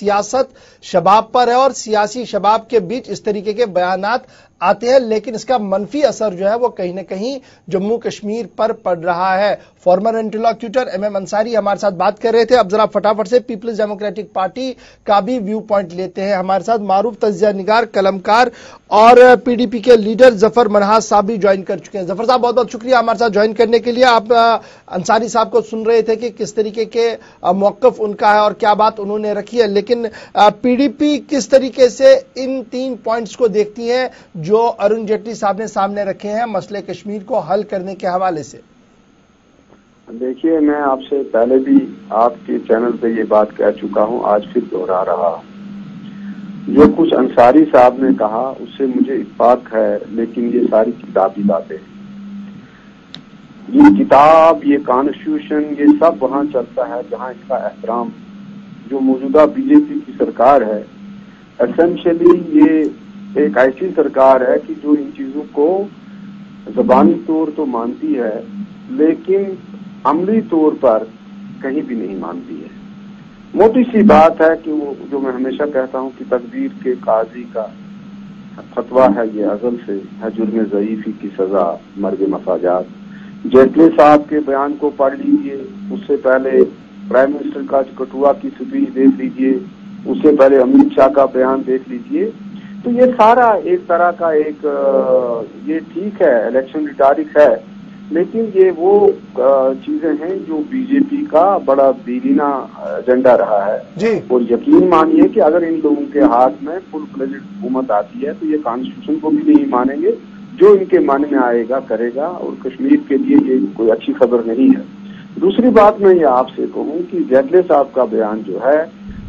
सियासत शबाब पर है और सियासी शबाब के बीच इस तरीके के बयानात आते हैं, लेकिन इसका मनफी असर जो है वो कहीं न कहीं जम्मू कश्मीर पर पड़ रहा है। फॉर्मर इंटरलॉक्यूटर MM अंसारी हमारे साथ बात कर रहे थे। अब जरा फटाफट से पीपल्स डेमोक्रेटिक पार्टी का भी व्यू पॉइंट लेते हैं। हमारे साथ मारूफ तज्जिया निगार, कलमकार और PDP के लीडर जफर मनहास साहब भी ज्वाइन कर चुके हैं। जफर साहब, बहुत बहुत शुक्रिया हमारे साथ ज्वाइन करने के लिए। आप अंसारी साहब को सुन रहे थे कि किस तरीके के मौक़िफ़ उनका है और क्या बात उन्होंने रखी है, लेकिन PDP किस तरीके से इन 3 पॉइंट्स को देखती है जो अरुण जेटली साहब ने सामने रखे हैं मसले कश्मीर को हल करने के हवाले से? देखिए, मैं आपसे पहले भी आपके चैनल पे ये बात कह चुका हूं, आज फिर दोहरा रहा। जो कुछ अंसारी साहब ने कहा उससे मुझे इत्तेफाक है, लेकिन ये सारी किताबी बातें, ये किताब, ये कॉन्स्टिट्यूशन, ये सब वहां चलता है जहां इसका एहतराम। जो मौजूदा बीजेपी की सरकार है, एसेंशियली ये एक ऐसी सरकार है कि जो इन चीजों को ज़बानी तौर तो मानती है, लेकिन अमली तौर पर कहीं भी नहीं मानती है। मोटी सी बात है कि वो, जो मैं हमेशा कहता हूं कि तकदीर के काजी का फतवा है, ये अज़ल से है, जुर्म ज़ईफ़ी की सजा मर्ग मफाजात। जेटली साहब के बयान को पढ़ लीजिए, उससे पहले प्राइम मिनिस्टर का कठुआ की स्पीच देख लीजिए, उससे पहले अमित शाह का बयान देख लीजिए। तो ये सारा एक तरह का ये ठीक है, इलेक्शन रिटारिक है, लेकिन ये वो चीजें हैं जो बीजेपी का बड़ा दीवाना एजेंडा रहा है जी। और यकीन मानिए कि अगर इन लोगों के हाथ में फुल फ्लेजेड हुकूमत आती है तो ये कॉन्स्टिट्यूशन को भी नहीं मानेंगे, जो इनके मन में आएगा करेगा, और कश्मीर के लिए ये कोई अच्छी खबर नहीं है। दूसरी बात मैं ये आपसे कहूँ कि जेटली साहब का बयान जो है,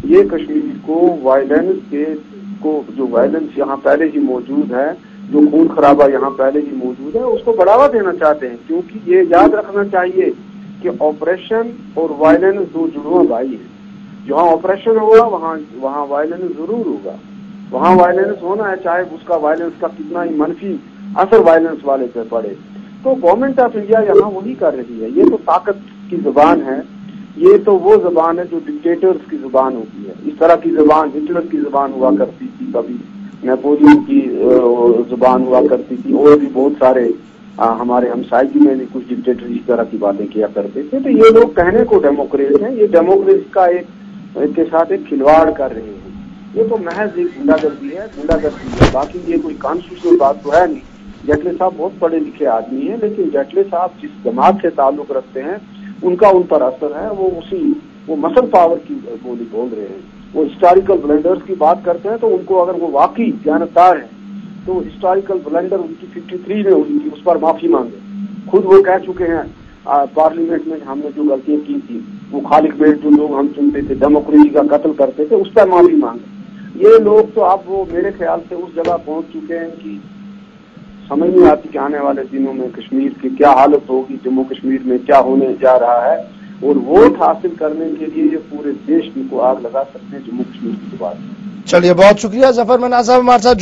ये कश्मीर को जो वायलेंस यहाँ पहले ही मौजूद है, जो खून खराबा यहाँ पहले ही मौजूद है, उसको बढ़ावा देना चाहते हैं। क्योंकि ये याद रखना चाहिए कि ऑपरेशन और वायलेंस दो जुड़वा भाई हैं। जहाँ ऑपरेशन होगा वहाँ वायलेंस जरूर होगा, वहाँ वायलेंस होना है, चाहे उसका वायलेंस का कितना ही मनफी असर वायलेंस वाले पे पड़े। तो गवर्नमेंट ऑफ इंडिया यहाँ वही कर रही है। ये तो ताकत की जुबान है, ये तो वो जुबान है जो डिक्टेटर्स की जुबान होती है। इस तरह की जुबान हिटलर की जुबान हुआ करती थी, कभी नेपोलियन की जुबान हुआ करती थी, और भी बहुत सारे हमारे हमसायगी में भी कुछ डिक्टेटर इस तरह की बातें किया करते थे। तो ये लोग कहने को डेमोक्रेट हैं, ये डेमोक्रेसी का एक के साथ एक खिलवाड़ कर रहे हैं। ये तो महज एक गुंडागर्दी है, बाकी ये कोई कॉन्स्टिट्यूशनल बात तो है नहीं। जेटली साहब बहुत पढ़े लिखे आदमी हैं, लेकिन जेटली साहब जिस जमात से ताल्लुक रखते हैं उनका उन पर असर है। वो मसल पावर की बोली बोल रहे हैं, वो हिस्टोरिकल ब्लेंडर्स की बात करते हैं। तो उनको अगर वो वाकई जानकार है तो हिस्टोरिकल ब्लेंडर उनकी 53 में हुई थी, उस पर माफी मांगे। खुद वो कह चुके हैं पार्लियामेंट में, हमने जो गलतियां की थी, वो खालिक बेट जो लोग हम चुनते थे, डेमोक्रेसी का कत्ल करते थे, उस पर माफी मांगे। ये लोग तो अब वो मेरे ख्याल से उस जगह पहुंच चुके हैं कि समझ नहीं आती कि आने वाले दिनों में कश्मीर की क्या हालत होगी, जम्मू कश्मीर में क्या होने जा रहा है। और वोट हासिल करने के लिए ये पूरे देश को आग लगा सकते हैं जम्मू कश्मीर की बात। चलिए, बहुत शुक्रिया जफर मनहास साहब हमारे साथ